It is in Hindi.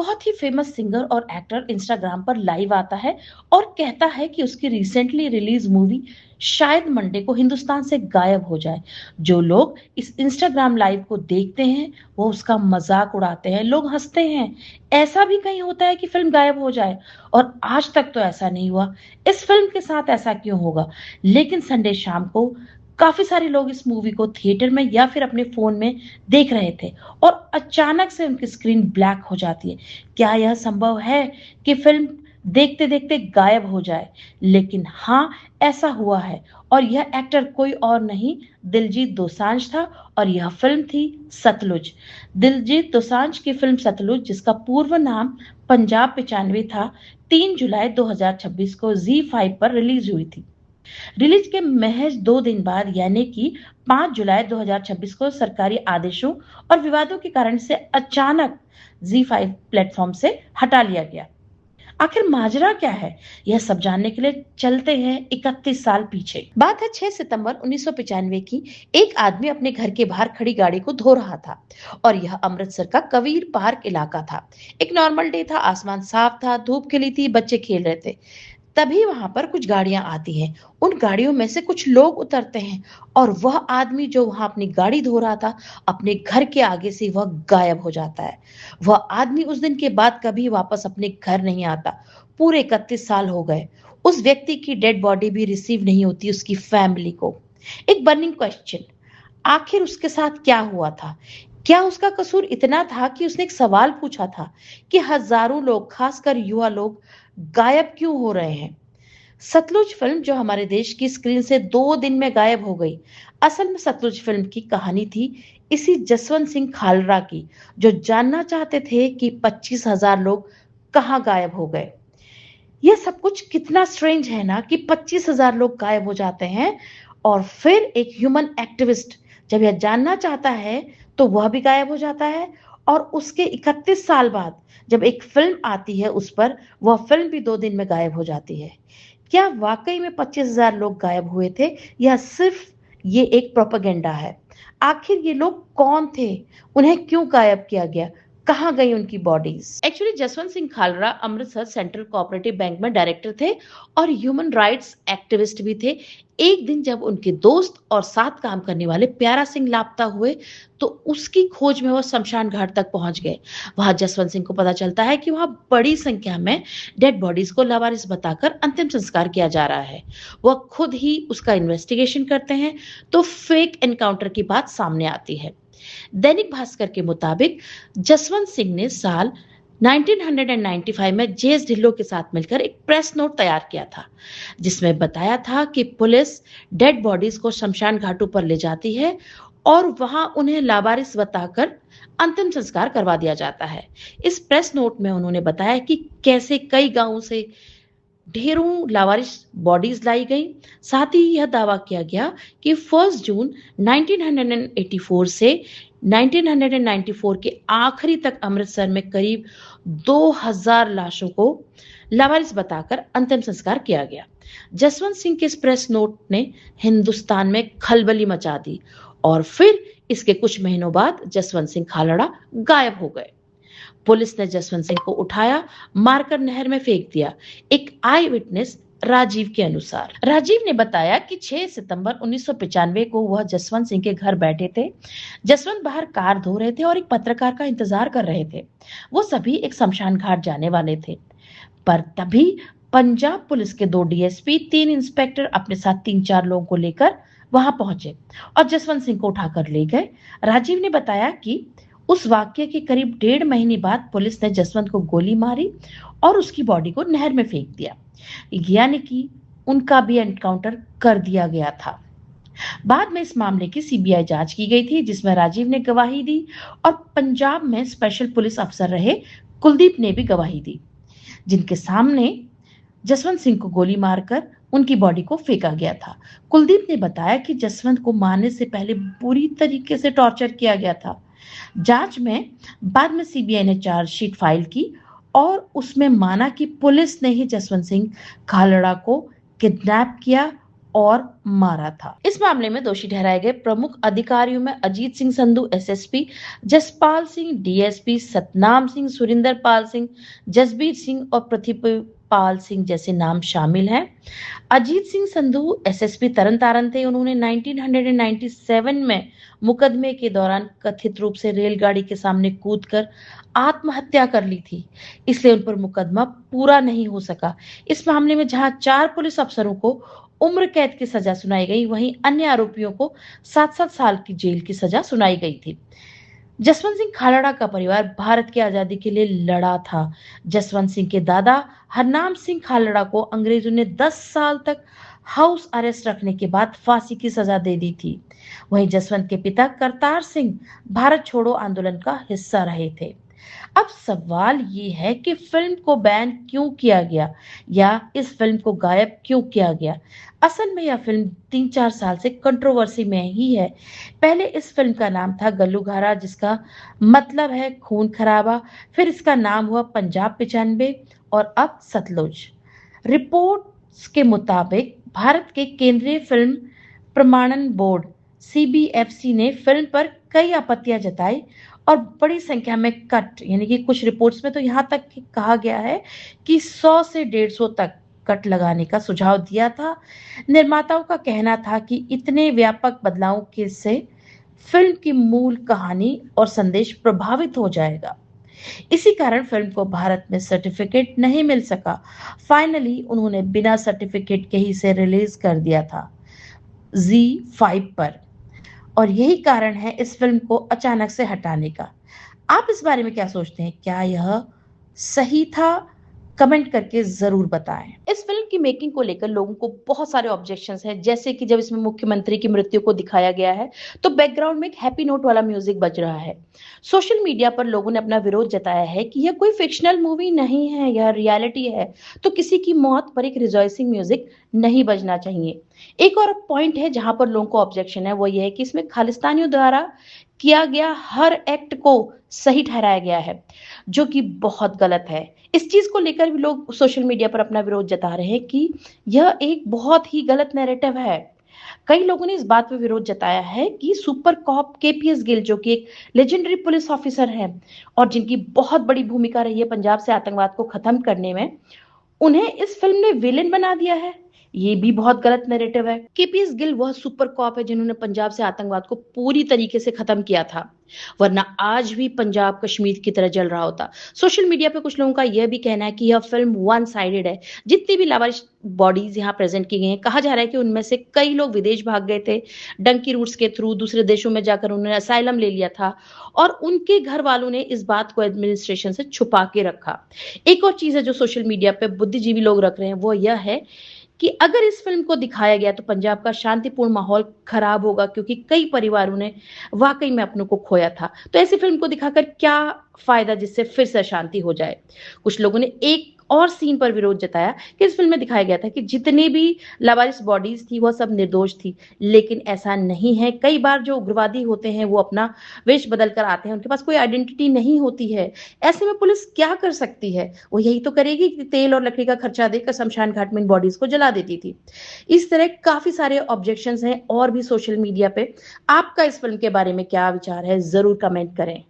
बहुत ही फेमस सिंगर और एक्टर इंस्टाग्राम पर लाइव आता है और कहता है कि उसकी रिसेंटली रिलीज मूवी शायद मंडे को हिंदुस्तान से गायब हो जाए। जो लोग इस इंस्टाग्राम लाइव को देखते हैं वो उसका मजाक उड़ाते हैं, लोग हंसते हैं। ऐसा भी कहीं होता है कि फिल्म गायब हो जाए? और आज तक तो ऐसा नहीं हुआ। इस फिल्म के साथ ऐसा क्यों होगा? लेकिन संडे शाम को काफी सारे लोग इस मूवी को थिएटर में या फिर अपने फोन में देख रहे थे और अचानक से उनकी स्क्रीन ब्लैक हो जाती है। क्या यह संभव है कि फिल्म देखते देखते गायब हो जाए? लेकिन हाँ, ऐसा हुआ है। और यह एक्टर कोई और नहीं, दिलजीत दोसांझ था। और यह फिल्म थी सतलुज। दिलजीत दोसांझ की फिल्म सतलुज, जिसका पूर्व नाम पंजाब 95 था, 3 जुलाई 2026 को Z5 पर रिलीज हुई थी। रिलीज के महज 2 दिन बाद यानी कि 5 जुलाई 2026 को सरकारी आदेशों और विवादों के कारण से अचानक Z5 प्लेटफॉर्म से हटा लिया गया। आखिर माजरा क्या है? यह सब जानने के लिए चलते हैं 31 साल पीछे। बात है 6 सितंबर 1995 की। एक आदमी अपने घर के बाहर खड़ी गाड़ी को धो रहा था और यह अमृतसर का कबीर पार्क इलाका था। एक नॉर्मल डे था, आसमान साफ था, धूप खिली थी, बच्चे खेल रहे थे। तभी वहां पर कुछ गाड़ियां आती हैं। उन गाड़ियों में से कुछ लोग उतरते हैं और वह आदमी जो वहां अपनी गाड़ी धो रहा था, अपने घर के आगे से वह गायब हो जाता है। वह आदमी उस दिन के बाद कभी वापस अपने घर नहीं आता। पूरे 31 साल हो गए। उस व्यक्ति की डेड बॉडी भी रिसीव नहीं होती उसकी फैमिली को। एक बर्निंग क्वेश्चन, आखिर उसके साथ क्या हुआ था? क्या उसका कसूर इतना था कि उसने एक सवाल पूछा था कि हजारों लोग, खासकर युवा लोग, गायब क्यों हो रहे हैं? सतलुज फिल्म जो हमारे देश की स्क्रीन से 2 दिन में गायब हो गई, असल में सतलुज फिल्म की कहानी थी इसी जसवंत सिंह खालरा की, जो जानना चाहते थे कि 25,000 लोग कहाँ गायब हो गए। यह सब कुछ कितना स्ट्रेंज है ना कि 25,000 लोग गायब हो जाते हैं और फिर एक ह्यूमन एक्टिविस्ट जब यह जानना चाहता है तो वह भी गायब हो जाता है। और उसके 31 साल बाद जब एक फिल्म आती है उस पर, वह फिल्म भी 2 दिन में गायब हो जाती है। क्या वाकई में 25,000 लोग गायब हुए थे या सिर्फ ये एक प्रोपेगेंडा है? आखिर ये लोग कौन थे? उन्हें क्यों गायब किया गया? कहाँ गई उनकी bodies? Actually Jaswant Singh Khalra Amritsar central cooperative bank में डायरेक्टर थे और ह्यूमन राइट्स एक्टिविस्ट भी थे। एक दिन जब उनके दोस्त और साथ काम करने वाले प्यारा सिंह लापता हुए तो उसकी खोज में वह शमशान घाट तक पहुंच गए। वहां जसवंत सिंह को पता चलता है कि वहां बड़ी संख्या में डेड बॉडीज को लावारिस बताकर अंतिम संस्कार किया जा रहा है। वह खुद ही उसका इन्वेस्टिगेशन करते हैं तो फेक एनकाउंटर की बात सामने आती है। दैनिक भास्कर के मुताबिक जसवंत सिंह ने साल 1995 में जेएस ढिल्लों के साथ मिलकर एक प्रेस नोट तैयार किया था, जिसमें बताया था कि पुलिस डेड बॉडीज को शमशान घाटों पर ले जाती है और वहां उन्हें लावारिस बताकर अंतिम संस्कार करवा दिया जाता है। इस प्रेस नोट में उन्होंने बताया कि कैसे कई गांवों से ढेरों लावारिस बॉडीज लाई गई। साथ ही यह दावा किया गया कि 1 जून 1984 से 1994 के आखिरी तक अमृतसर में करीब 2000 लाशों को लावारिस बताकर अंतिम संस्कार किया गया। जसवंत सिंह के इस प्रेस नोट ने हिंदुस्तान में खलबली मचा दी और फिर इसके कुछ महीनों बाद जसवंत सिंह खालड़ा गायब हो गए। पुलिस ने जसवंत सिंह को उठाया, मारकर नहर में फेंक दिया। एक आई विटनेस राजीव के अनुसार, राजीव ने बताया कि 6 सितंबर 1995 को वह जसवंत सिंह के घर बैठे थे। जसवंत बाहर कार धो रहे थे और एक पत्रकार का इंतजार कर रहे थे। वो सभी एक शमशान घाट जाने वाले थे, पर तभी पंजाब पुलिस के 2 डीएसपी, 3 इंस्पेक्टर अपने साथ 3-4 लोगों को लेकर वहां पहुंचे और जसवंत सिंह को उठाकर ले गए। राजीव ने बताया कि उस वाक्य के करीब 1.5 महीने बाद पुलिस ने जसवंत को गोली मारी और उसकी बॉडी को नहर में फेंक दिया, यानी कि उनका भी एनकाउंटर कर दिया गया था। बाद में इस मामले की सीबीआई जांच की गई थी, जिसमें राजीव ने गवाही दी और पंजाब में स्पेशल पुलिस अफसर रहे कुलदीप ने भी गवाही दी, जिनके सामने जसवंत सिंह को गोली मारकर उनकी बॉडी को फेंका गया था। कुलदीप ने बताया कि जसवंत को मारने से पहले बुरी तरीके से टॉर्चर किया गया था। जांच में बाद में सीबीआई ने चार्जशीट फाइल की और उसमें माना कि पुलिस ने ही जसवंत सिंह खालड़ा को किडनैप किया और मारा था। इस मामले में दोषी ठहराए गए प्रमुख अधिकारियों में अजीत सिंह संधू एसएसपी, जसपाल सिंह डीएसपी, सतनाम सिंह, सुरिंदर पाल सिंह, जसबीर सिंह और पृथ्वीपाल सिंह जैसे नाम शामिल हैं। अजीत सिंह संधू एसएसपी तरनतारन थे। उन्होंने 1997 में मुकदमे के दौरान कथित रूप से रेलगाड़ी के सामने कूदकर आत्महत्या कर ली थी, इसलिए उन पर मुकदमा पूरा नहीं हो सका। इस मामले में जहां 4 पुलिस अफसरों को उम्र कैद की सजा सुनाई गई, वहीं अन्य आरोपियों को 7-7 साल की जेल की सजा सुनाई गई थी। जसवंत सिंह खालड़ा का परिवार भारत की आजादी के लिए लड़ा था। जसवंत सिंह के दादा हरनाम सिंह खालड़ा को अंग्रेजों ने 10 साल तक हाउस अरेस्ट रखने के बाद फांसी की सजा दे दी थी। वहीं जसवंत के पिता करतार सिंह भारत छोड़ो आंदोलन का हिस्सा रहे थे। अब सवाल ये है कि फिल्म को बैन क्यों किया गया या इस फिल्म को गायब क्यों किया गया। असल में यह फिल्म 3-4 साल से कंट्रोवर्सी में ही है। पहले इस फिल्म का नाम था गल्लूघारा, जिसका मतलब है खून खराबा। फिर इसका नाम हुआ पंजाब 95 और अब सतलुज। रिपोर्ट्स के मुताबिक भारत के केंद्रीय फिल्म प्रमाणन बोर्ड सीबीएफसी ने फिल्म पर कई आपत्तियां जताई और बड़ी संख्या में कट, यानी कि कुछ रिपोर्ट्स में तो यहाँ तक कहा गया है कि 100 से 150 तक कट लगाने का सुझाव दिया था। निर्माताओं का कहना था कि इतने व्यापक बदलावों के से फिल्म की मूल कहानी और संदेश प्रभावित हो जाएगा। इसी कारण फिल्म को भारत में सर्टिफिकेट नहीं मिल सका। फाइनली उन्होंने बिना सर्टिफिकेट के ही इसे रिलीज कर दिया था ZEE5 पर, और यही कारण है इस फिल्म को अचानक से हटाने का। आप इस बारे में क्या सोचते हैं? क्या यह सही था? कमेंट करके जरूर बताएं। इस फिल्म की मेकिंग को लेकर लोगों को बहुत सारे ऑब्जेक्शंस हैं, जैसे कि जब इसमें मुख्यमंत्री की मृत्यु को दिखाया गया है तो बैकग्राउंड में एक हैप्पी नोट वाला म्यूजिक बज रहा है। सोशल मीडिया पर लोगों ने अपना विरोध जताया है कि यह कोई फिक्शनल मूवी नहीं है, यह रियलिटी है, तो किसी की मौत पर एक रिजॉइसिंग म्यूजिक नहीं बजना चाहिए। एक और पॉइंट है जहां पर लोगों को ऑब्जेक्शन है, वो ये है कि इसमें खालिस्तानियों द्वारा किया गया हर एक्ट को सही ठहराया गया है, जो कि बहुत गलत है। इस चीज को लेकर भी लोग सोशल मीडिया पर अपना विरोध जता रहे हैं कि यह एक बहुत ही गलत नैरेटिव है। कई लोगों ने इस बात पर विरोध जताया है कि सुपर कॉप केपीएस गिल, जो कि एक लेजेंडरी पुलिस ऑफिसर है और जिनकी बहुत बड़ी भूमिका रही है पंजाब से आतंकवाद को खत्म करने में, उन्हें इस फिल्म ने विलेन बना दिया है। ये भी बहुत गलत नैरेटिव है। केपीएस गिल वह सुपर कॉप है जिन्होंने पंजाब से आतंकवाद को पूरी तरीके से खत्म किया था, वरना आज भी पंजाब कश्मीर की तरह जल रहा होता। सोशल मीडिया पे कुछ लोगों का यह भी कहना है कि यह फिल्म वन साइडेड है। जितनी भी लावारिश बॉडीज यहाँ प्रेजेंट की गई हैं, कहा जा रहा है कि उनमें से कई लोग विदेश भाग गए थे, डंकी रूट्स के थ्रू दूसरे देशों में जाकर उन्होंने असाइलम ले लिया था और उनके घर वालों ने इस बात को एडमिनिस्ट्रेशन से छुपा के रखा। एक और चीज है जो सोशल मीडिया पे बुद्धिजीवी लोग रख रहे हैं, वो यह है कि अगर इस फिल्म को दिखाया गया तो पंजाब का शांतिपूर्ण माहौल खराब होगा, क्योंकि कई परिवारों ने वाकई में अपनों को खोया था। तो ऐसी फिल्म को दिखाकर क्या फायदा जिससे फिर से अशांति हो जाए। कुछ लोगों ने एक और सीन पर विरोध जताया कि इस फिल्म में दिखाया गया था कि जितने भी लावारिस बॉडीज थी वह सब निर्दोष थी, लेकिन ऐसा नहीं है। कई बार जो उग्रवादी होते हैं वो अपना वेश बदल कर आते हैं, उनके पास कोई आइडेंटिटी नहीं होती है। ऐसे में पुलिस क्या कर सकती है? वो यही तो करेगी कि तेल और लकड़ी का खर्चा देकर शमशान घाट में इन बॉडीज को जला देती थी। इस तरह काफी सारे ऑब्जेक्शंस हैं और भी सोशल मीडिया पे। आपका इस फिल्म के बारे में क्या विचार है, जरूर कमेंट करें।